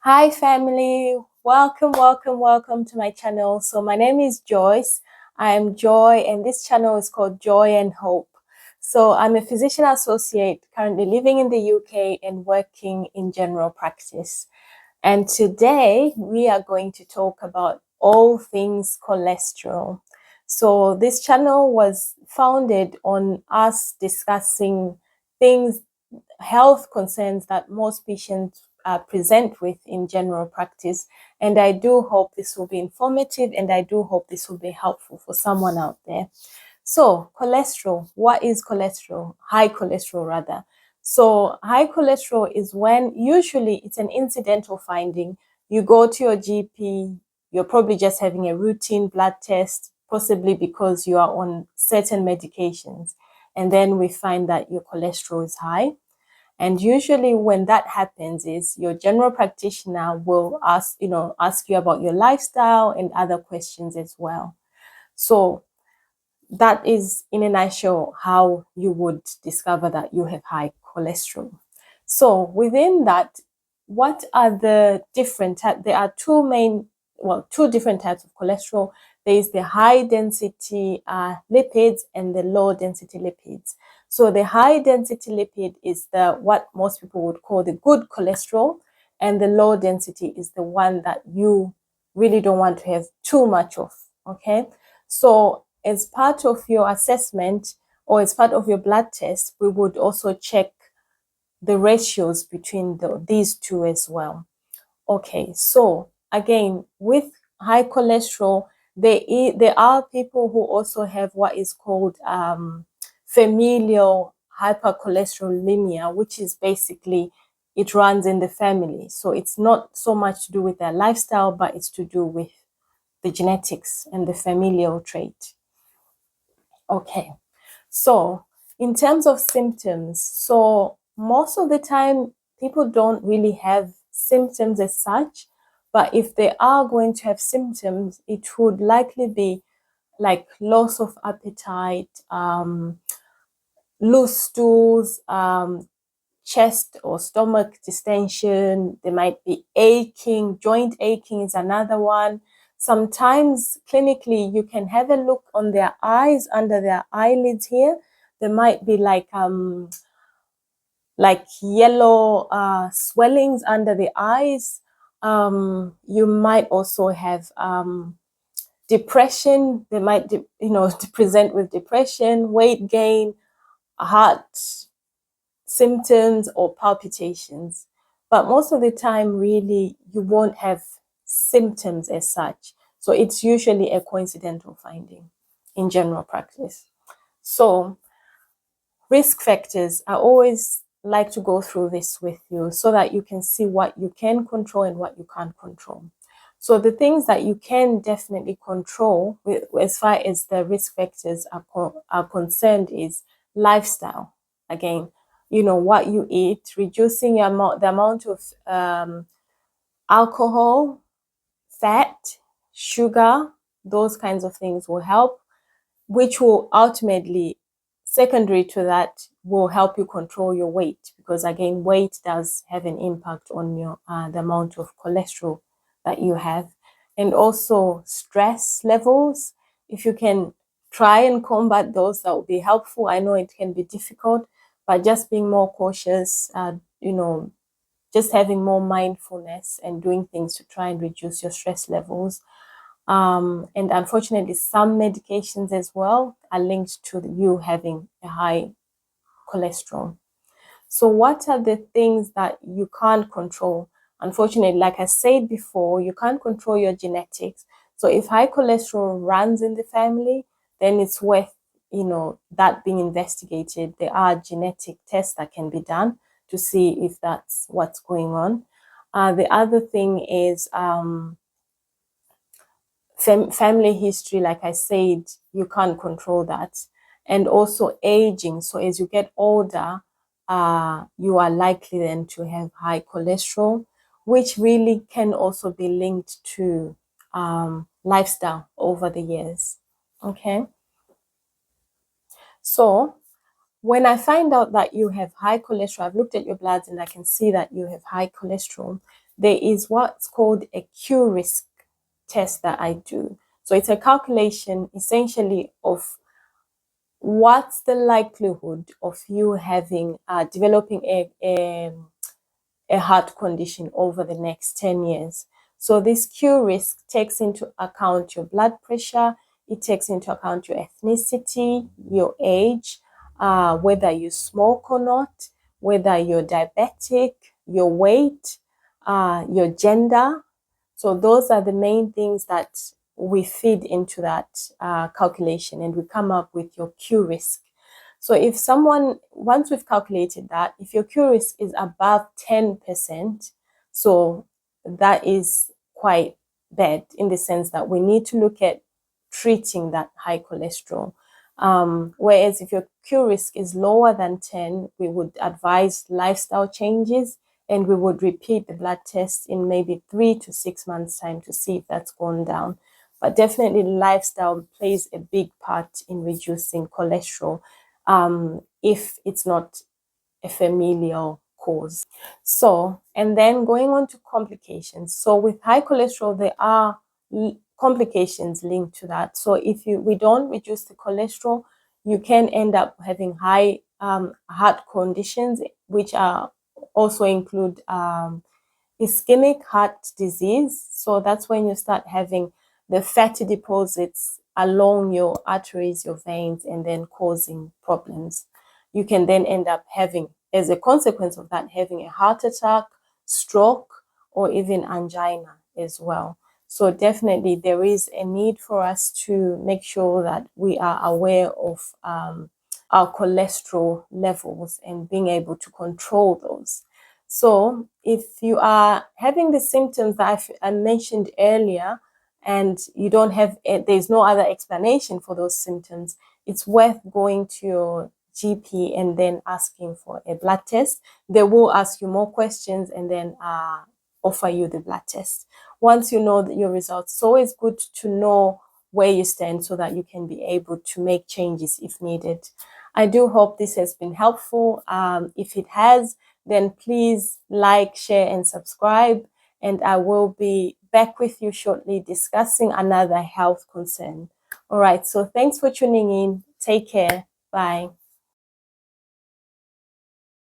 Hi family, welcome to my channel. So my name is Joyce. I'm Joy and this channel is called Joy and Hope. So I'm a physician associate currently living in the UK and working in general practice. And today we are going to talk about all things cholesterol. So this channel was founded on us discussing things, health concerns that most patients present with in general practice. And I do hope this will be informative and I do hope this will be helpful for someone out there. So cholesterol, what is cholesterol? High cholesterol rather. So high cholesterol is when usually it's an incidental finding. You go to your GP, you're probably just having a routine blood test, possibly because you are on certain medications. And then we find that your cholesterol is high. And usually when that happens is your general practitioner will ask you about your lifestyle and other questions as well. So that is in a nutshell how you would discover that you have high cholesterol. So within that, what are the different types? There are two different types of cholesterol. There is the high density lipids and the low density lipids. So the high density lipid is what most people would call the good cholesterol, and the low density is the one that you really don't want to have too much of. Okay, so as part of your assessment or as part of your blood test, we would also check the ratios between these two as well. Okay, so again, with high cholesterol, there are people who also have what is called familial hypercholesterolemia, which is basically it runs in the family. So it's not so much to do with their lifestyle, but it's to do with the genetics and the familial trait. Okay, so in terms of symptoms, so most of the time people don't really have symptoms as such, but if they are going to have symptoms, it would likely be like loss of appetite, loose stools, chest or stomach distension. There might be aching, joint aching is another one. Sometimes clinically, you can have a look on their eyes, under their eyelids here. There might be like yellow swellings under the eyes. You might also have depression. They might, to present with depression, weight gain, heart symptoms or palpitations. But most of the time, really, you won't have symptoms as such. So it's usually a coincidental finding in general practice. So risk factors, I always like to go through this with you so that you can see what you can control and what you can't control. So the things that you can definitely control as far as the risk factors are concerned is lifestyle. Again, what you eat, reducing the amount of alcohol, fat, sugar, those kinds of things will help, which will ultimately, secondary to that, will help you control your weight, because again, weight does have an impact on your the amount of cholesterol that you have. And also stress levels, if you can try and combat those, that would be helpful. I know it can be difficult, but just being more cautious, just having more mindfulness and doing things to try and reduce your stress levels. And unfortunately, some medications as well are linked to you having a high cholesterol. So what are the things that you can't control? Unfortunately, like I said before, you can't control your genetics. So if high cholesterol runs in the family, then it's worth, that being investigated. There are genetic tests that can be done to see if that's what's going on. The other thing is family history. Like I said, you can't control that. And also aging. So as you get older, you are likely then to have high cholesterol, which really can also be linked to lifestyle over the years. Okay. So when I find out that you have high cholesterol, I've looked at your bloods and I can see that you have high cholesterol, there is what's called a Q-risk test that I do. So it's a calculation essentially of what's the likelihood of you having developing a heart condition over the next 10 years. So this Q risk takes into account your blood pressure, it takes into account your ethnicity, your age, whether you smoke or not, whether you're diabetic, your weight, your gender. So those are the main things that we feed into that calculation, and we come up with your Q risk. So if someone, once we've calculated that, if your Q risk is above 10%, so that is quite bad in the sense that we need to look at treating that high cholesterol. Whereas if your Q risk is lower than 10, we would advise lifestyle changes, and we would repeat the blood test in maybe 3 to 6 months' time to see if that's gone down. But definitely lifestyle plays a big part in reducing cholesterol, if it's not a familial cause. So, and then going on to complications. So with high cholesterol, there are complications linked to that. So if we don't reduce the cholesterol, you can end up having high heart conditions, which are also include ischemic heart disease. So that's when you start having the fatty deposits along your arteries, your veins, and then causing problems. You can then end up having, as a consequence of that, having a heart attack, stroke, or even angina as well. So definitely there is a need for us to make sure that we are aware of our cholesterol levels and being able to control those. So if you are having the symptoms that I mentioned earlier, and you don't have, there's no other explanation for those symptoms, it's worth going to your GP and then asking for a blood test. They will ask you more questions and then offer you the blood test. Once you know your results, it's always good to know where you stand so that you can be able to make changes if needed. I do hope this has been helpful. If it has, then please like, share, and subscribe. And I will be back with you shortly discussing another health concern. All right, so thanks for tuning in. Take care. Bye.